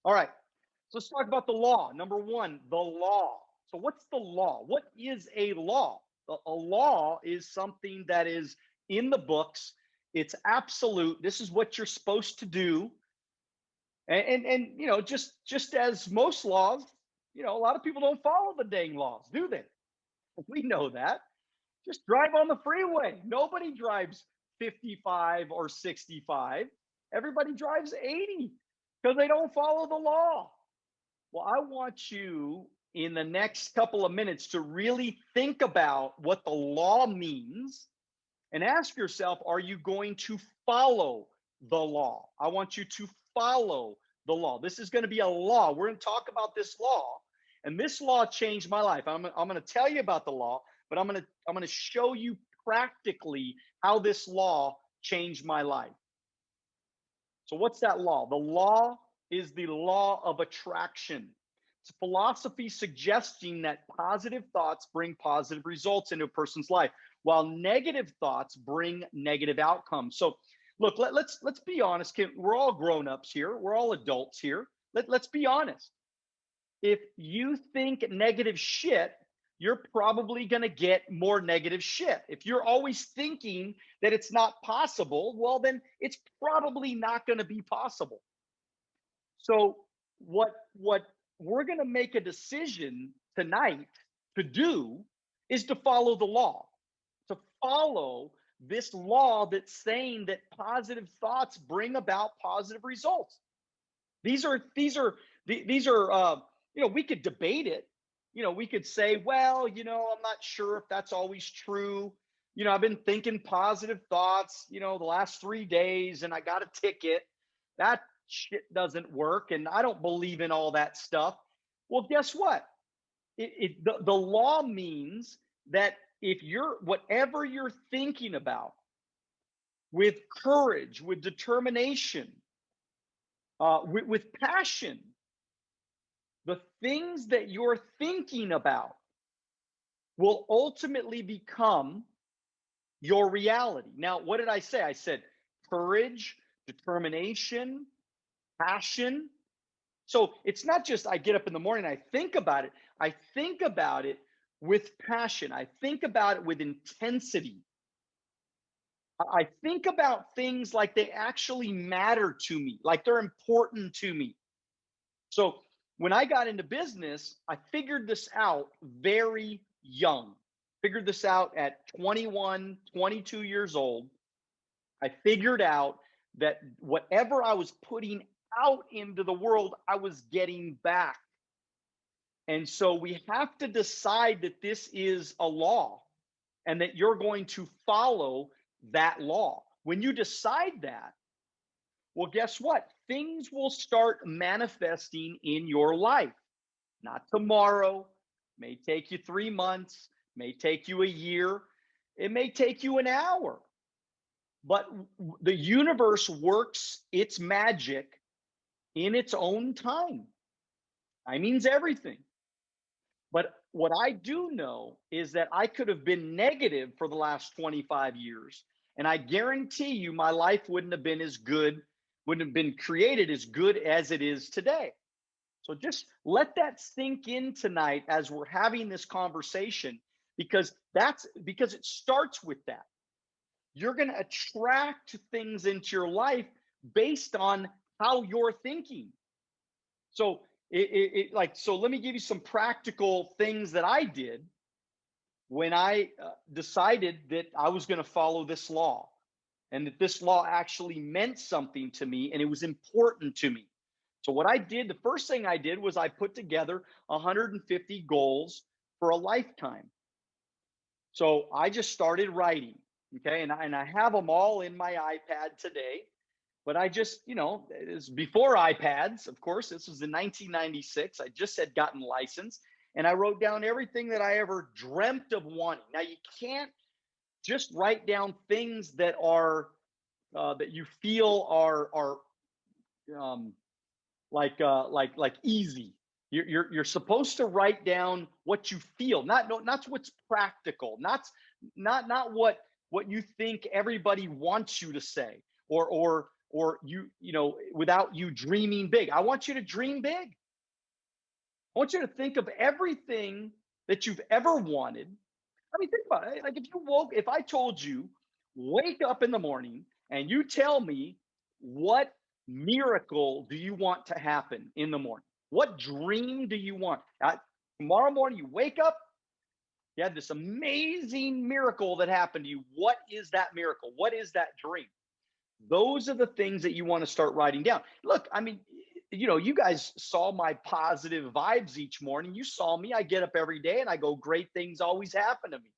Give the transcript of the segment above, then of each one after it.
All right. So let's talk about the law. Number one, the law. So what's the law? What is a law? A law is something that is in the books. It's absolute. This is what you're supposed to do. And you know, just as most laws, you know, a lot of people don't follow the dang laws, do they? We know that. Just drive on the freeway. Nobody drives 55 or 65. Everybody drives 80 because they don't follow the law. Well, I want you in the next couple of minutes to really think about what the law means and ask yourself, are you going to follow the law? I want you to follow the law. This is going to be a law. We're going to talk about this law, and this law changed my life. I'm going to tell you about the law, but I'm going to show you practically how this law changed my life. So what's that law? The law is the law of attraction. It's a philosophy suggesting that positive thoughts bring positive results into a person's life, while negative thoughts bring negative outcomes. So look, let's be honest. We're all grown-ups here. We're all adults here. Let's be honest. If you think negative shit, you're probably going to get more negative shit. If you're always thinking that it's not possible, well, then it's probably not going to be possible. So what we're going to make a decision tonight to do is to follow the law, to follow this law that's saying that positive thoughts bring about positive results. These are you know, we could debate it. You know, we could say, well, you know, I'm not sure if that's always true. You know, I've been thinking positive thoughts, you know, the last 3 days and I got a ticket. That shit doesn't work. And I don't believe in all that stuff. Well, guess what? The law means that if you're, whatever you're thinking about with courage, with determination, with passion, the things that you're thinking about will ultimately become your reality. Now, what did I say? I said courage, determination, passion. So it's not just I get up in the morning, I think about it. I think about it with passion. I think about it with intensity. I think about things like they actually matter to me, like they're important to me. So when I got into business, I figured this out very young. Figured this out at 21, 22 years old. I figured out that whatever I was putting out into the world, I was getting back. And so we have to decide that this is a law and that you're going to follow that law. When you decide that, well, guess what? Things will start manifesting in your life. Not tomorrow, may take you 3 months, may take you a year, it may take you an hour. But the universe works its magic in its own time. I means everything. But what I do know is that I could have been negative for the last 25 years. And I guarantee you my life wouldn't have been as good, wouldn't have been created as good as it is today. So just let that sink in tonight as we're having this conversation, because it starts with that. You're going to attract things into your life based on how you're thinking. So so let me give you some practical things that I did when I decided that I was going to follow this law, and that this law actually meant something to me and it was important to me. So what I did, the first thing I did was I put together 150 goals for a lifetime. So I just started writing, okay? And I have them all in my iPad today. But I just, you know, it's before iPads, of course. This was in 1996. I just had gotten licensed, and I wrote down everything that I ever dreamt of wanting. Now, you can't just write down things that are that you feel are like easy. You're supposed to write down what you feel, not what's practical, not what you think everybody wants you to say, or or without you dreaming big. I want you to dream big. I want you to think of everything that you've ever wanted. I mean, think about it. Like if I told you, wake up in the morning and you tell me what miracle do you want to happen in the morning? What dream do you want? Tomorrow morning, you wake up, you had this amazing miracle that happened to you. What is that miracle? What is that dream? Those are the things that you want to start writing down. Look, I mean, you guys saw my positive vibes each morning. You saw me. I get up every day and I go, great things always happen to me.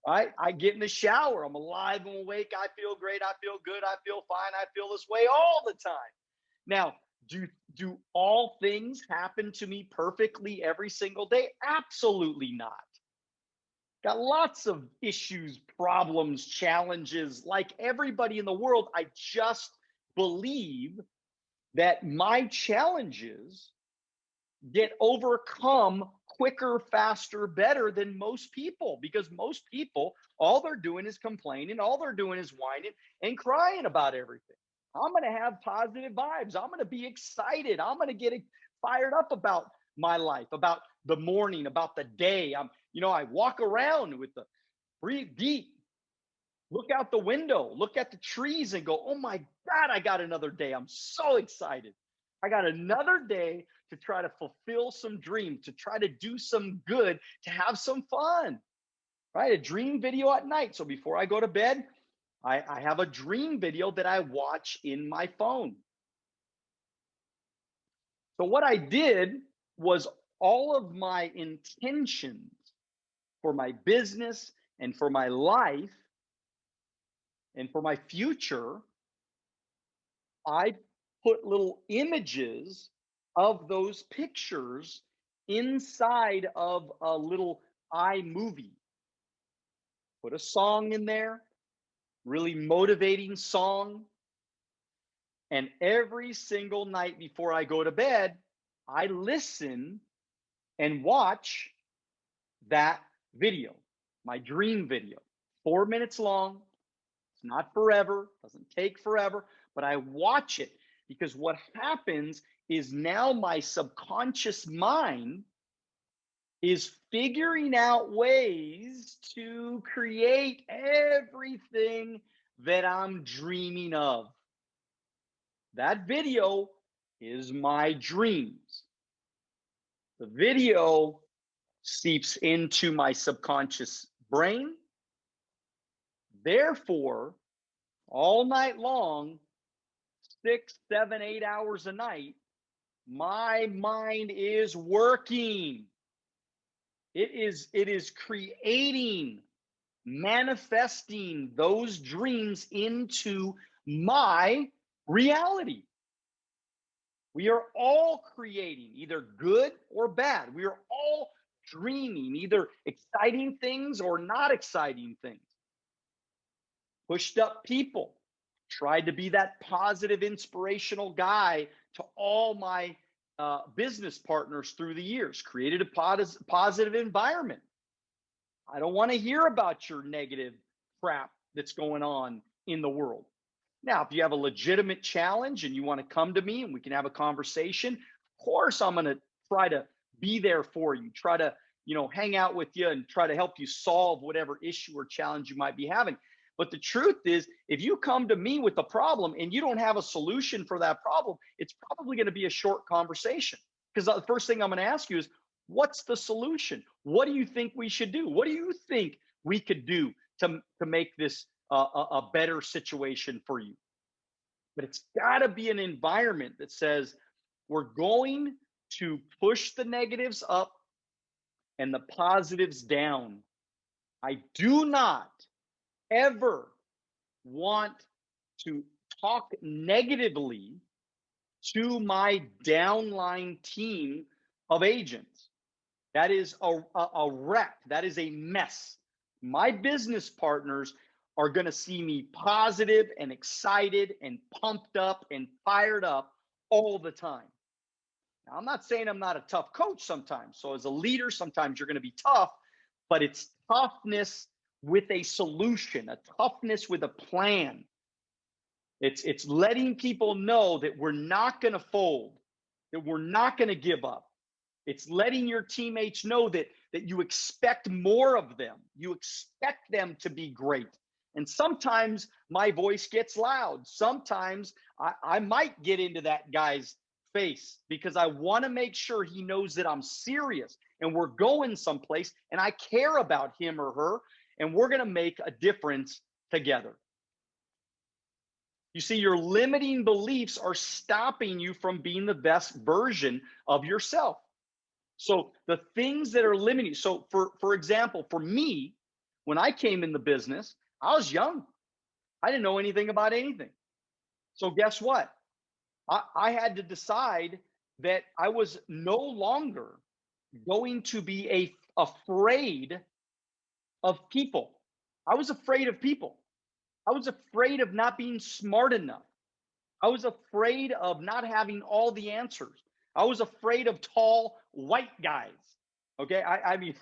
Right? I get in the shower. I'm alive and awake. I feel great. I feel good. I feel fine. I feel this way all the time. Now, do all things happen to me perfectly every single day? Absolutely not. Got lots of issues, problems, challenges, like everybody in the world. I just believe that my challenges get overcome quicker, faster, better than most people, because most people, all they're doing is complaining, all they're doing is whining and crying about everything. I'm going to have positive vibes. I'm going to be excited. I'm going to get fired up about my life, about the morning, about the day. I walk around with the breathe deep, look out the window, look at the trees and go, oh my God, I got another day. I'm so excited. I got another day to try to fulfill some dreams, to try to do some good, to have some fun, right? A dream video at night. So before I go to bed, I have a dream video that I watch in my phone. So what I did was all of my intentions for my business and for my life and for my future, I put little images of those pictures inside of a little iMovie. Put a song in there, really motivating song. And every single night before I go to bed, I listen and watch that video, my dream video. 4 minutes long. It's not forever, doesn't take forever, but I watch it because what happens is now my subconscious mind is figuring out ways to create everything that I'm dreaming of. That video is my dreams. The video seeps into my subconscious brain. Therefore, all night long, 6, 7, 8 hours a night, my mind is working. It is creating, manifesting those dreams into my reality. We are all creating either good or bad. We are all dreaming either exciting things or not exciting things. Pushed up people, tried to be that positive, inspirational guy to all my business partners through the years, created a positive environment. I don't want to hear about your negative crap that's going on in the world. Now, if you have a legitimate challenge and you want to come to me and we can have a conversation, of course, I'm going to try to be there for you, try to, hang out with you and try to help you solve whatever issue or challenge you might be having. But the truth is, if you come to me with a problem and you don't have a solution for that problem, it's probably going to be a short conversation. Because the first thing I'm going to ask you is, what's the solution? What do you think we should do? What do you think we could do to make this a better situation for you? But it's got to be an environment that says we're going to push the negatives up and the positives down. I do not ever want to talk negatively to my downline team of agents. That is a wreck. That is a mess. My business partners are going to see me positive and excited and pumped up and fired up all the time. Now, I'm not saying I'm not a tough coach sometimes. So as a leader, sometimes you're going to be tough, but it's toughness with a solution, a toughness with a plan. It's letting people know that we're not going to fold, that we're not going to give up. It's letting your teammates know that you expect more of them. You expect them to be great. And sometimes my voice gets loud. Sometimes I might get into that guy's face because I want to make sure he knows that I'm serious and we're going someplace and I care about him or her and we're going to make a difference together. You see, your limiting beliefs are stopping you from being the best version of yourself. So the things that are limiting, so for example, for me, when I came in the business, I was young. I didn't know anything about anything. So guess what? I had to decide that I was no longer going to be afraid of people. I was afraid of people. I was afraid of not being smart enough. I was afraid of not having all the answers. I was afraid of tall white guys. Okay, I mean,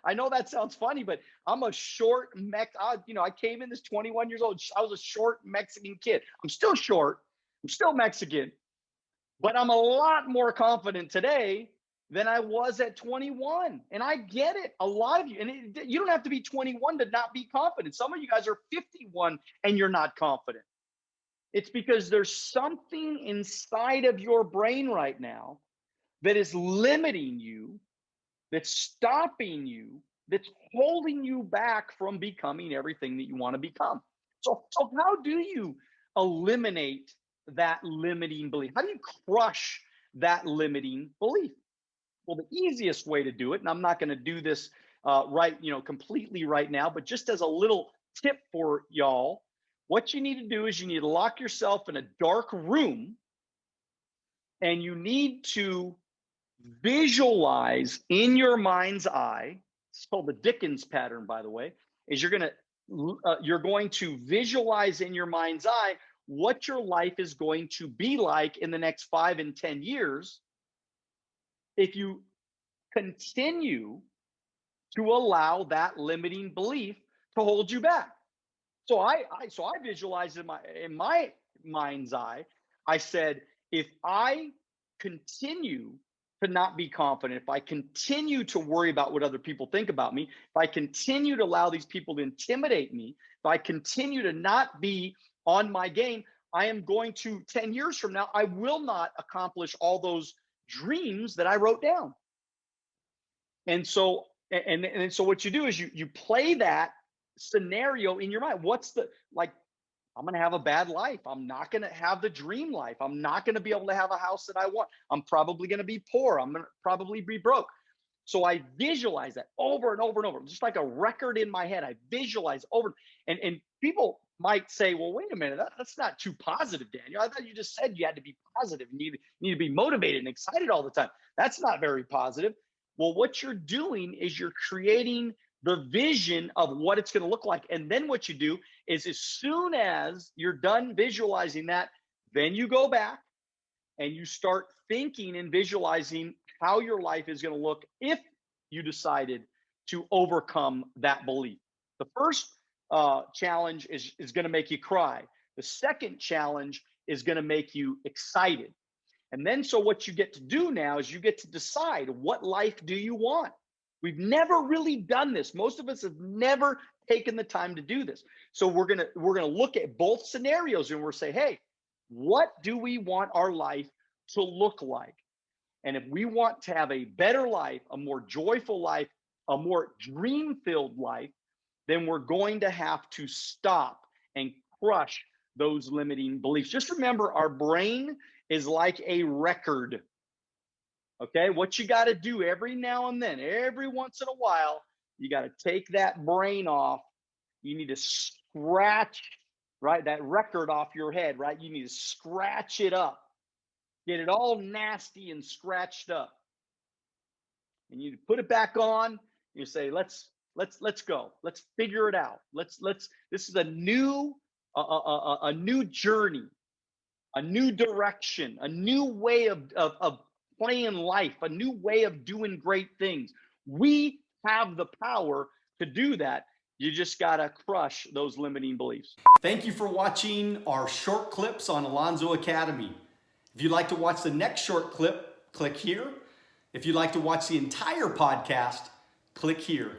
I know that sounds funny, but I'm a short I came in this 21 years old. I was a short Mexican kid. I'm still short. I'm still Mexican, but I'm a lot more confident today than I was at 21. And I get it. A lot of you, and you don't have to be 21 to not be confident. Some of you guys are 51 and you're not confident. It's because there's something inside of your brain right now that is limiting you, that's stopping you, that's holding you back from becoming everything that you want to become. So how do you eliminate that limiting belief? How do you crush that limiting belief? Well, the easiest way to do it, and I'm not going to do this completely right now, but just as a little tip for y'all, what you need to do is you need to lock yourself in a dark room and you need to visualize in your mind's eye. It's called the Dickens pattern, by the way, is you're going to visualize in your mind's eye what your life is going to be like in the next 5 and 10 years if you continue to allow that limiting belief to hold you back. So I visualized in my mind's eye. I said, if I continue to not be confident, if I continue to worry about what other people think about me, if I continue to allow these people to intimidate me, if I continue to not be on my game, I am going to 10 years from now, I will not accomplish all those dreams that I wrote down. And so what you do is you play that scenario in your mind. I'm going to have a bad life. I'm not going to have the dream life. I'm not going to be able to have a house that I want. I'm probably going to be poor. I'm going to probably be broke. So I visualize that over and over and over, just like a record in my head. I visualize over, and people might say, well, wait a minute, that's not too positive, Daniel. I thought you just said you had to be positive and you need to be motivated and excited all the time. That's not very positive. Well, what you're doing is you're creating the vision of what it's going to look like. And then what you do is as soon as you're done visualizing that, then you go back and you start thinking and visualizing how your life is going to look if you decided to overcome that belief. The first challenge is going to make you cry. The second challenge is going to make you excited. And then so what you get to do now is you get to decide, what life do you want? We've never really done this. Most of us have never taken the time to do this. So we're gonna look at both scenarios and we're say, hey, what do we want our life to look like? And if we want to have a better life, a more joyful life, a more dream-filled life, then we're going to have to stop and crush those limiting beliefs. Just remember, our brain is like a record. Okay, what you got to do every now and then, every once in a while, you got to take that brain off. You need to scratch, right, that record off your head, right? You need to scratch it up, get it all nasty and scratched up, and you put it back on. You say, let's go, let's figure it out. This is a new journey, a new direction, a new way of playing life, a new way of doing great things. We have the power to do that. You just got to crush those limiting beliefs. Thank you for watching our short clips on Alonzo Academy. If you'd like to watch the next short clip, click here. If you'd like to watch the entire podcast, click here.